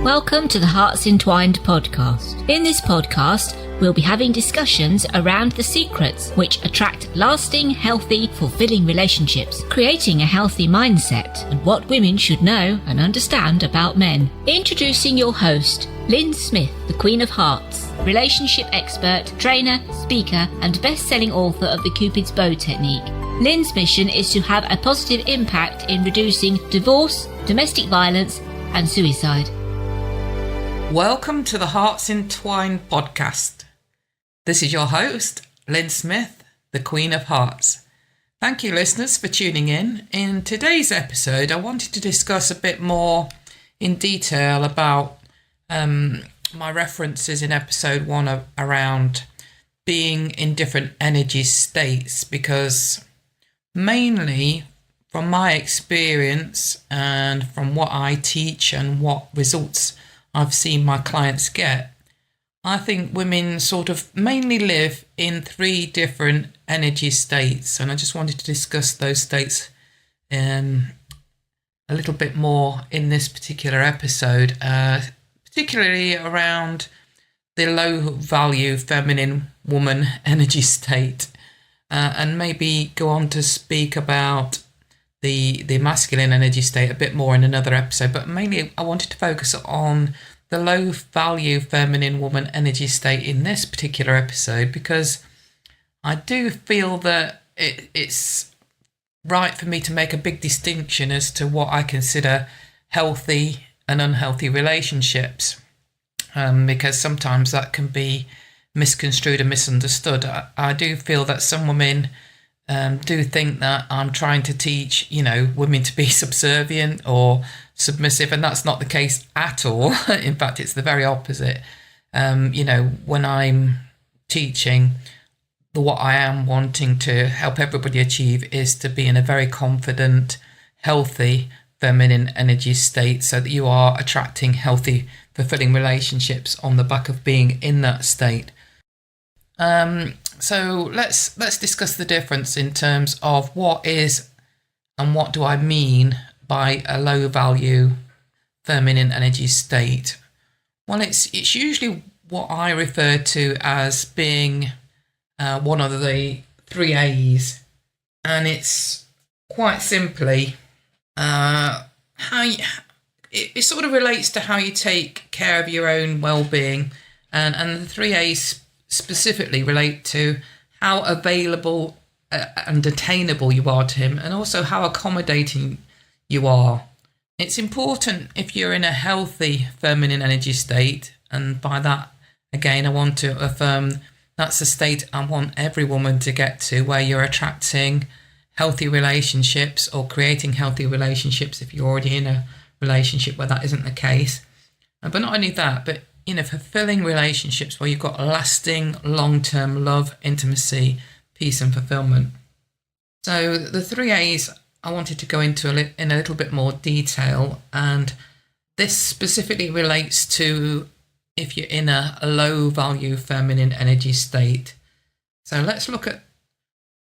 Welcome to the HEARTS Entwined podcast. In this podcast, we'll be having discussions around the secrets which attract lasting, healthy, fulfilling relationships, creating a healthy mindset, and what women should know and understand about men. Introducing your host, Lyn Smith, the Queen of Hearts, relationship expert, trainer, speaker, and best-selling author of the Cupid's Bow technique. Lyn's mission is to have a positive impact in reducing divorce, domestic violence, and suicide. Welcome to the HEARTS Entwined podcast. This is your host, Lyn Smith, the Queen of Hearts. Thank you, listeners, for tuning in. In today's episode, I wanted to discuss a bit more in detail about my references in episode 1 around being in different energy states, because mainly from my experience and from what I teach and what results I've seen my clients get, I think women sort of mainly live in 3 different energy states, and I just wanted to discuss those states a little bit more in this particular episode, particularly around the low value feminine woman energy state, and maybe go on to speak about the masculine energy state a bit more in another episode. But mainly I wanted to focus on the low value feminine woman energy state in this particular episode, because I do feel that it's right for me to make a big distinction as to what I consider healthy and unhealthy relationships, because sometimes that can be misconstrued and misunderstood. I do feel that some women do think that I'm trying to teach, women to be subservient or submissive, and that's not the case at all. In fact, it's the very opposite. When I'm teaching, what I am wanting to help everybody achieve is to be in a very confident, healthy, feminine energy state, so that you are attracting healthy, fulfilling relationships on the back of being in that state. So let's discuss the difference in terms of what is and what do I mean by a low value feminine energy state. Well, it's usually what I refer to as being one of the 3 A's, and it's quite simply it sort of relates to how you take care of your own well-being, and the 3 A's specifically relate to how available and attainable you are to him, and also how accommodating you are. It's important if you're in a healthy feminine energy state, and by that, again, I want to affirm that's a state I want every woman to get to, where you're attracting healthy relationships or creating healthy relationships if you're already in a relationship where that isn't the case. But not only that, but fulfilling relationships where you've got lasting, long-term love, intimacy, peace and fulfilment. So the 3 A's I wanted to go into in a little bit more detail, and this specifically relates to if you're in a low-value feminine energy state. So let's look at,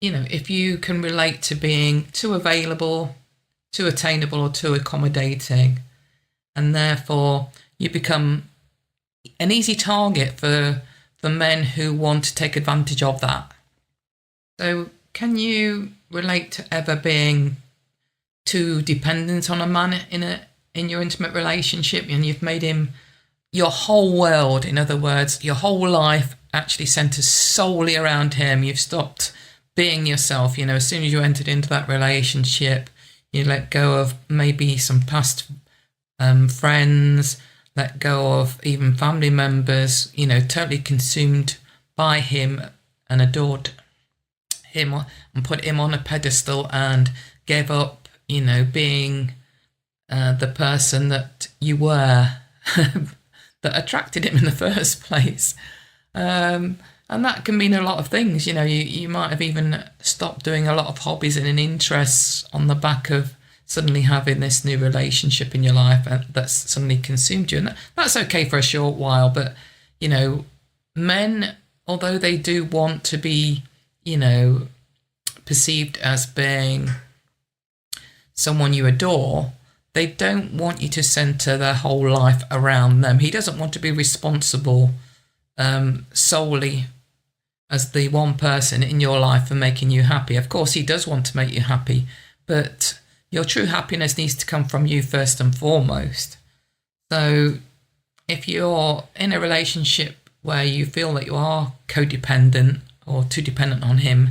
if you can relate to being too available, too attainable, or too accommodating, and therefore you become an easy target for men who want to take advantage of that. So can you relate to ever being too dependent on a man in your intimate relationship, and you've made him your whole world? In other words, your whole life actually centers solely around him. You've stopped being yourself. As soon as you entered into that relationship, you let go of maybe some past friends, let go of even family members, totally consumed by him and adored him and put him on a pedestal, and gave up, being the person that you were that attracted him in the first place. And that can mean a lot of things. You might have even stopped doing a lot of hobbies and interests on the back of suddenly having this new relationship in your life that's suddenly consumed you. And that's okay for a short while, but, men, although they do want to be, perceived as being someone you adore, they don't want you to centre their whole life around them. He doesn't want to be responsible solely as the one person in your life for making you happy. Of course, he does want to make you happy, but your true happiness needs to come from you first and foremost. So if you're in a relationship where you feel that you are codependent or too dependent on him,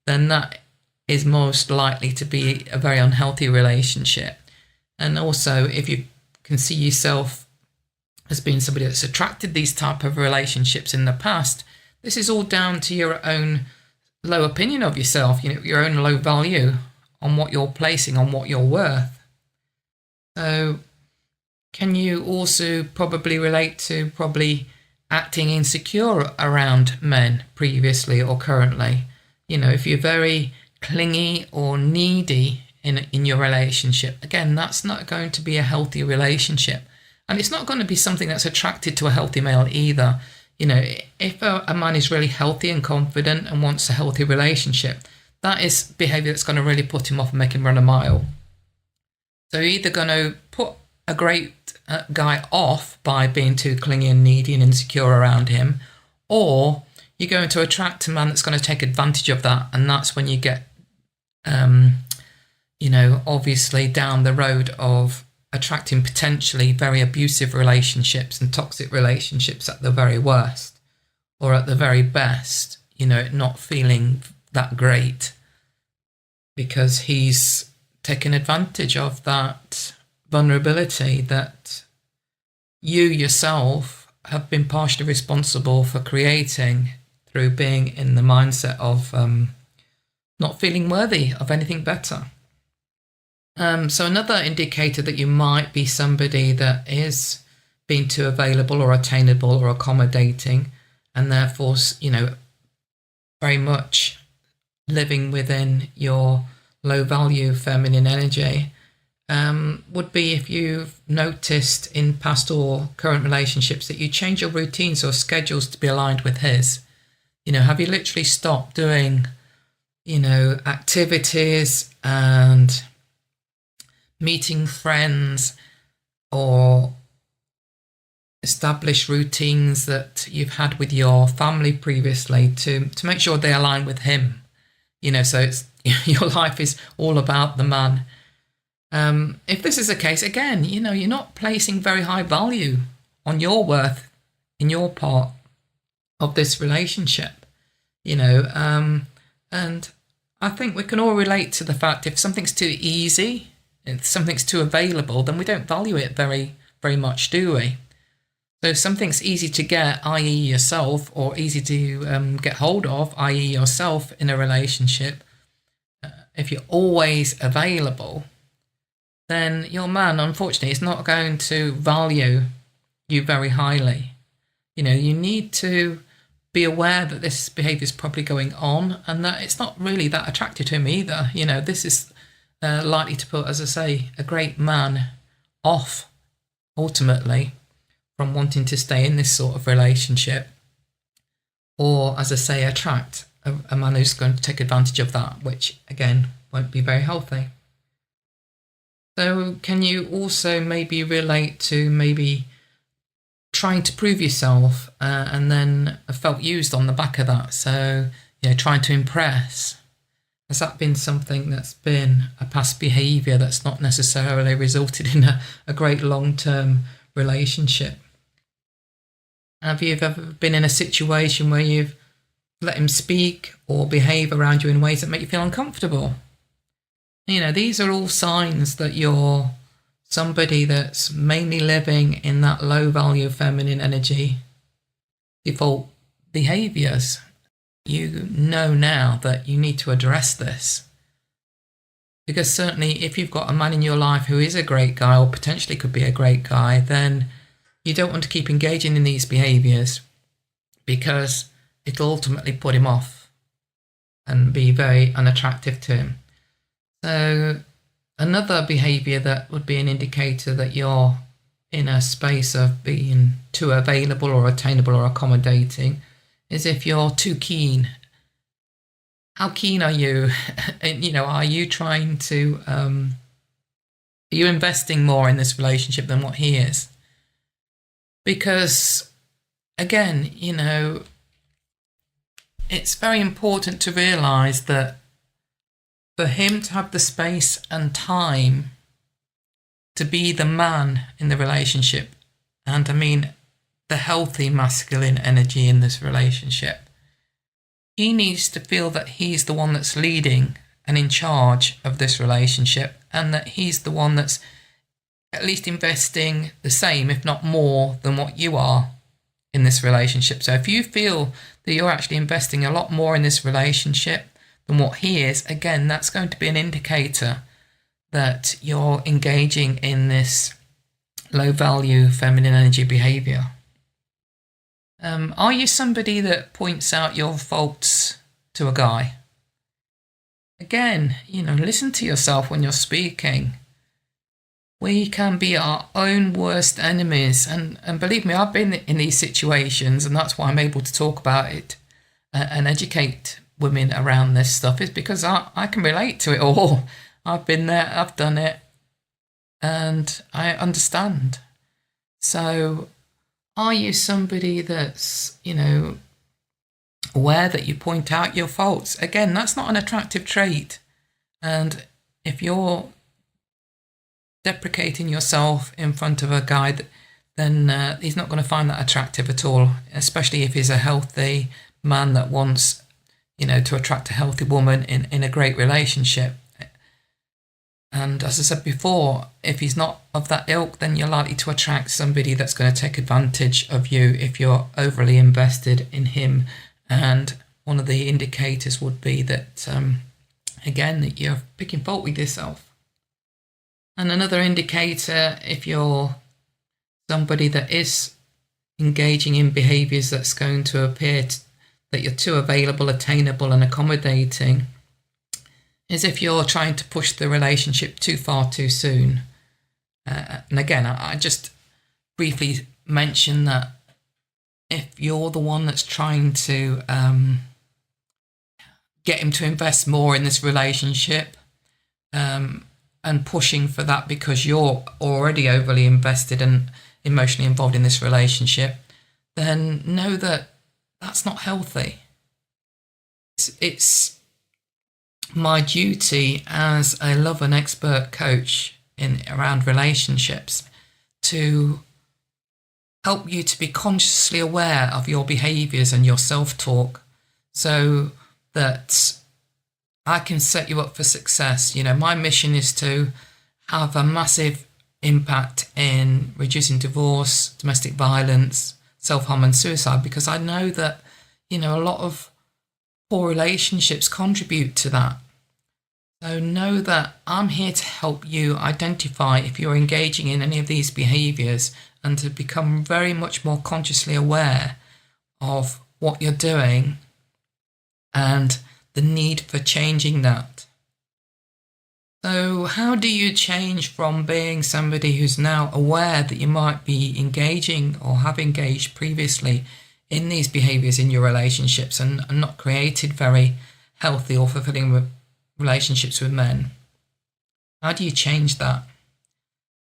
then that is most likely to be a very unhealthy relationship. And also, if you can see yourself as being somebody that's attracted these type of relationships in the past, this is all down to your own low opinion of yourself, your own low value on what you're placing, on what you're worth. So can you also probably relate to acting insecure around men previously or currently? If you're very clingy or needy in your relationship, again, that's not going to be a healthy relationship. And it's not going to be something that's attracted to a healthy male either. If a man is really healthy and confident and wants a healthy relationship, that is behaviour that's going to really put him off and make him run a mile. So you're either going to put a great guy off by being too clingy and needy and insecure around him, or you're going to attract a man that's going to take advantage of that, and that's when you get, obviously down the road of attracting potentially very abusive relationships and toxic relationships at the very worst, or at the very best, not feeling that great because he's taken advantage of that vulnerability that you yourself have been partially responsible for creating through being in the mindset of not feeling worthy of anything better. So another indicator that you might be somebody that is being too available or attainable or accommodating, and therefore, very much living within your low value feminine energy, would be if you've noticed in past or current relationships that you change your routines or schedules to be aligned with his. Have you literally stopped doing, activities and meeting friends or establish routines that you've had with your family previously to make sure they align with him? So it's your life is all about the man. If this is the case, again, you're not placing very high value on your worth in your part of this relationship, and I think we can all relate to the fact if something's too easy, if something's too available, then we don't value it very, very much, do we? So if something's easy to get, i.e. yourself, or easy to get hold of, i.e. yourself in a relationship, if you're always available, then your man, unfortunately, is not going to value you very highly. You need to be aware that this behaviour is probably going on and that it's not really that attractive to him either. This is likely to put, as I say, a great man off, ultimately, from wanting to stay in this sort of relationship, or, as I say, attract a man who's going to take advantage of that, which, again, won't be very healthy. So can you also maybe relate to maybe trying to prove yourself and then felt used on the back of that? So, trying to impress. Has that been something that's been a past behaviour that's not necessarily resulted in a great long-term relationship? Have you ever been in a situation where you've let him speak or behave around you in ways that make you feel uncomfortable? These are all signs that you're somebody that's mainly living in that low value feminine energy default behaviours. You know now that you need to address this. Because certainly if you've got a man in your life who is a great guy or potentially could be a great guy, then you don't want to keep engaging in these behaviours because it'll ultimately put him off and be very unattractive to him. So another behaviour that would be an indicator that you're in a space of being too available or attainable or accommodating is if you're too keen. How keen are you? Are you trying to Are you investing more in this relationship than what he is? Because, again, it's very important to realise that for him to have the space and time to be the man in the relationship, and I mean the healthy masculine energy in this relationship, he needs to feel that he's the one that's leading and in charge of this relationship, and that he's the one that's at least investing the same, if not more, than what you are in this relationship. So if you feel that you're actually investing a lot more in this relationship than what he is, again, that's going to be an indicator that you're engaging in this low value feminine energy behaviour. Are you somebody that points out your faults to a guy? Again, listen to yourself when you're speaking. We can be our own worst enemies. And believe me, I've been in these situations, and that's why I'm able to talk about it and educate women around this stuff, is because I can relate to it all. I've been there, I've done it, and I understand. So are you somebody that's, aware that you point out your faults? Again, that's not an attractive trait. And if you're deprecating yourself in front of a guy, then he's not going to find that attractive at all, especially if he's a healthy man that wants, to attract a healthy woman in a great relationship. And as I said before, if he's not of that ilk, then you're likely to attract somebody that's going to take advantage of you if you're overly invested in him. And one of the indicators would be that, again, that you're picking fault with yourself. And another indicator, if you're somebody that is engaging in behaviours that's going to appear that you're too available, attainable and accommodating, is if you're trying to push the relationship too far too soon. And again, I just briefly mention that if you're the one that's trying to get him to invest more in this relationship, and pushing for that because you're already overly invested and emotionally involved in this relationship, then know that that's not healthy. It's my duty as a love and expert coach around relationships to help you to be consciously aware of your behaviours and your self-talk, so that I can set you up for success. My mission is to have a massive impact in reducing divorce, domestic violence, self-harm and suicide, because I know that, a lot of poor relationships contribute to that. So know that I'm here to help you identify if you're engaging in any of these behaviours, and to become very much more consciously aware of what you're doing and the need for changing that. So how do you change from being somebody who's now aware that you might be engaging or have engaged previously in these behaviours in your relationships and not created very healthy or fulfilling relationships with men? How do you change that?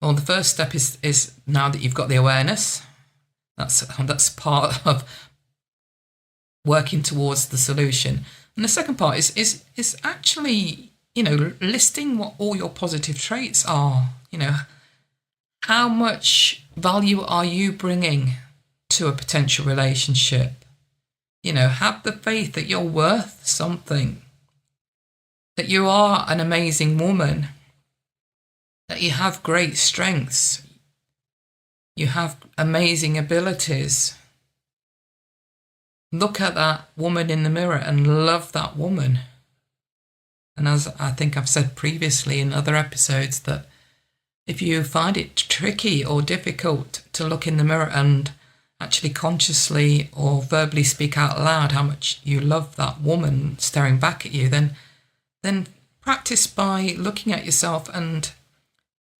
Well, the first step is now that you've got the awareness, that's part of working towards the solution. And the second part is actually, listing what all your positive traits are. How much value are you bringing to a potential relationship? Have the faith that you're worth something, that you are an amazing woman, that you have great strengths, you have amazing abilities. Look at that woman in the mirror and love that woman. And as I think I've said previously in other episodes, that if you find it tricky or difficult to look in the mirror and actually consciously or verbally speak out loud how much you love that woman staring back at you, then practice by looking at yourself and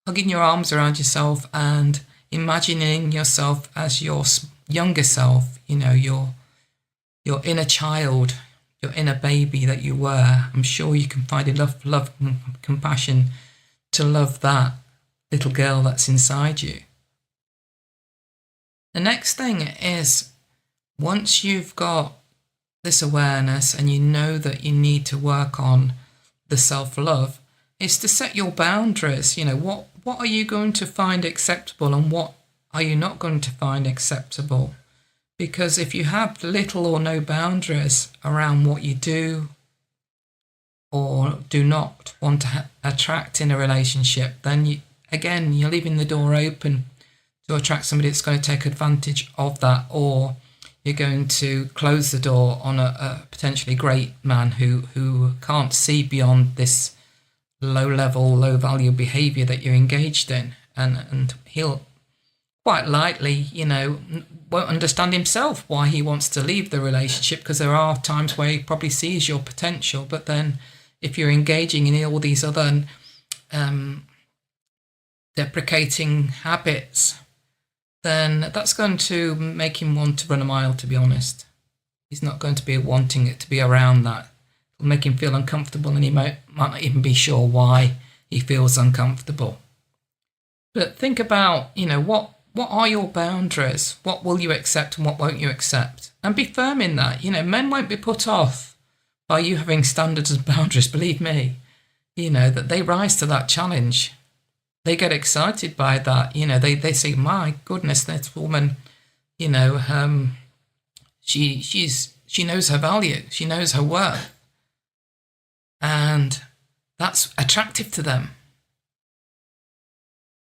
hugging your arms around yourself and imagining yourself as your younger self, your inner child, your inner baby that you were. I'm sure you can find enough love and compassion to love that. little girl that's inside you. The next thing is, once you've got this awareness and you know that you need to work on the self-love, is to set your boundaries. What are you going to find acceptable and what are you not going to find acceptable? Because if you have little or no boundaries around what you do or do not want to attract in a relationship, then you're leaving the door open to attract somebody that's going to take advantage of that, or you're going to close the door on a potentially great man who can't see beyond this low-level, low-value behaviour that you're engaged in, and he'll quite likely, won't understand himself why he wants to leave the relationship, because there are times where he probably sees your potential, but then if you're engaging in all these other deprecating habits, then that's going to make him want to run a mile, to be honest. He's not going to be wanting it to be around that. It'll make him feel uncomfortable, and he might not even be sure why he feels uncomfortable. But think about, what are your boundaries? What will you accept and what won't you accept? And be firm in that. Men won't be put off by you having standards and boundaries, believe me. That they rise to that challenge. They get excited by that. They say, my goodness, this woman, she knows her value. She knows her worth. And that's attractive to them.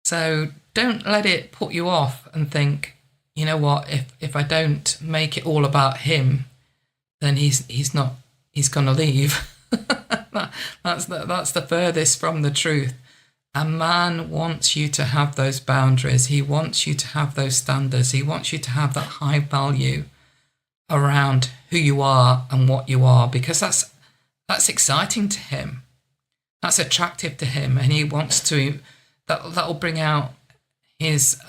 So don't let it put you off and think, you know what, if I don't make it all about him, then he's going to leave. That's the furthest from the truth. A man wants you to have those boundaries. He wants you to have those standards. He wants you to have that high value around who you are and what you are, because that's exciting to him. That's attractive to him, and he wants to. That'll bring out his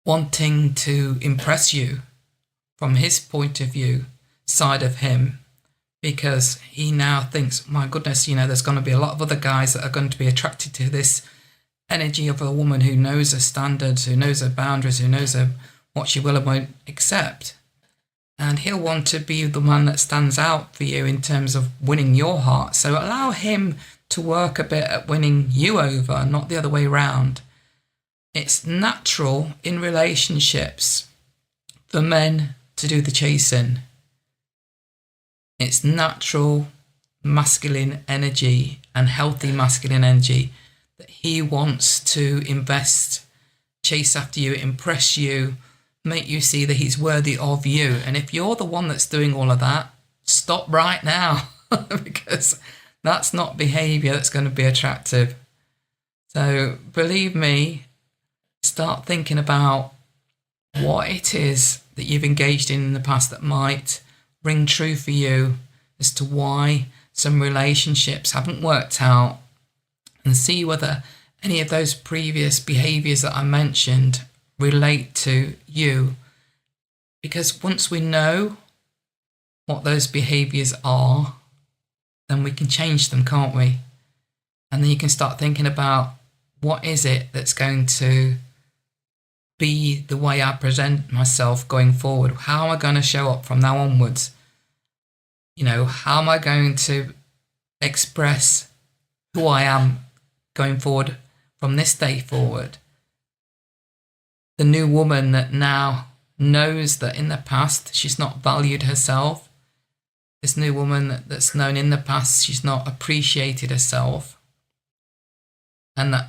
wanting to impress you from his point of view, side of him. Because he now thinks, my goodness, there's going to be a lot of other guys that are going to be attracted to this energy of a woman who knows her standards, who knows her boundaries, who knows what she will and won't accept. And he'll want to be the one that stands out for you in terms of winning your heart. So allow him to work a bit at winning you over, not the other way around. It's natural in relationships for men to do the chasing. It's natural masculine energy and healthy masculine energy that he wants to invest, chase after you, impress you, make you see that he's worthy of you. And if you're the one that's doing all of that, stop right now because that's not behaviour that's going to be attractive. So believe me, start thinking about what it is that you've engaged in the past that might ring true for you as to why some relationships haven't worked out, and see whether any of those previous behaviours that I mentioned relate to you. Because once we know what those behaviours are, then we can change them, can't we? And then you can start thinking about, what is it that's going to be the way I present myself going forward? How am I going to show up from now onwards? How am I going to express who I am going forward from this day forward? The new woman that now knows that in the past she's not valued herself. This new woman that's known in the past she's not appreciated herself. And that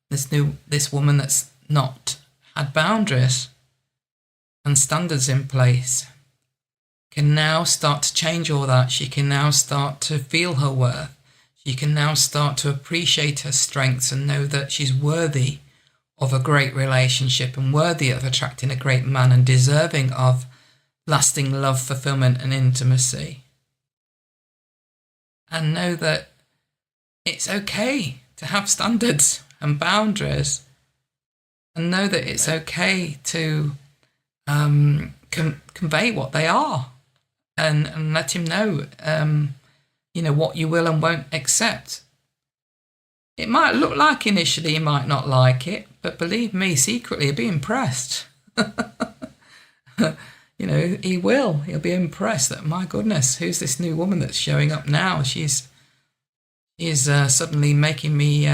this woman that's not had boundaries and standards in place can now start to change all that. She can now start to feel her worth. She can now start to appreciate her strengths and know that she's worthy of a great relationship and worthy of attracting a great man and deserving of lasting love, fulfilment and intimacy. And know that it's okay to have standards and boundaries, and know that it's okay to convey what they are, and let him know, what you will and won't accept. It might look like initially you might not like it, but believe me, secretly you'll be impressed. He will. He'll be impressed that, my goodness, who's this new woman that's showing up now? She's suddenly making me,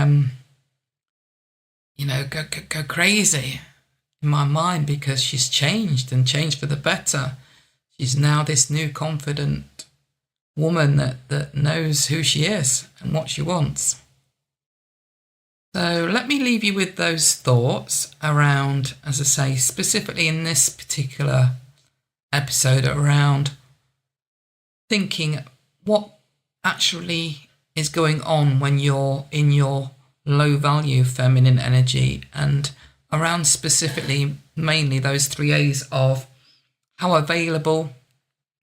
go crazy in my mind, because she's changed for the better. She's now this new confident woman that knows who she is and what she wants. So let me leave you with those thoughts around, as I say, specifically in this particular episode, around thinking what actually is going on when you're in your low value feminine energy, and around specifically mainly those 3 A's of how available,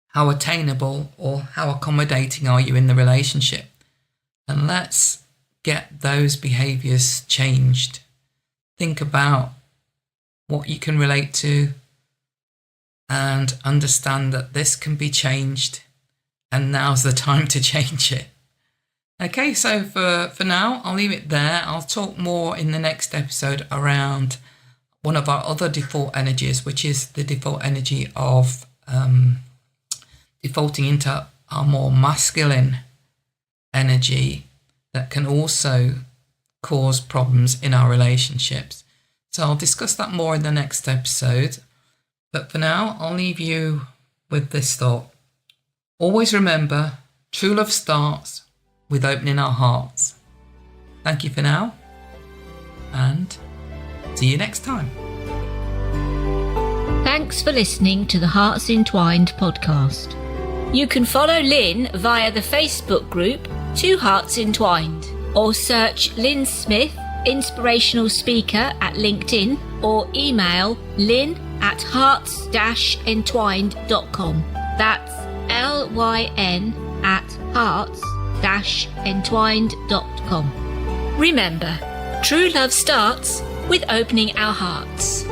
how attainable, or how accommodating are you in the relationship. And let's get those behaviours changed. Think about what you can relate to and understand that this can be changed, and now's the time to change it. Okay, so for now, I'll leave it there. I'll talk more in the next episode around one of our other default energies, which is the default energy of defaulting into our more masculine energy that can also cause problems in our relationships. So I'll discuss that more in the next episode. But for now, I'll leave you with this thought. Always remember, true love starts with opening our hearts. Thank you for now, and see you next time. Thanks for listening to the Hearts Entwined podcast. You can follow Lyn via the Facebook group 2 Hearts Entwined, or search Lyn Smith, inspirational speaker, at LinkedIn, or email lyn@hearts-entwined.com. That's LYN@hearts-entwined.com. Remember, true love starts with opening our hearts.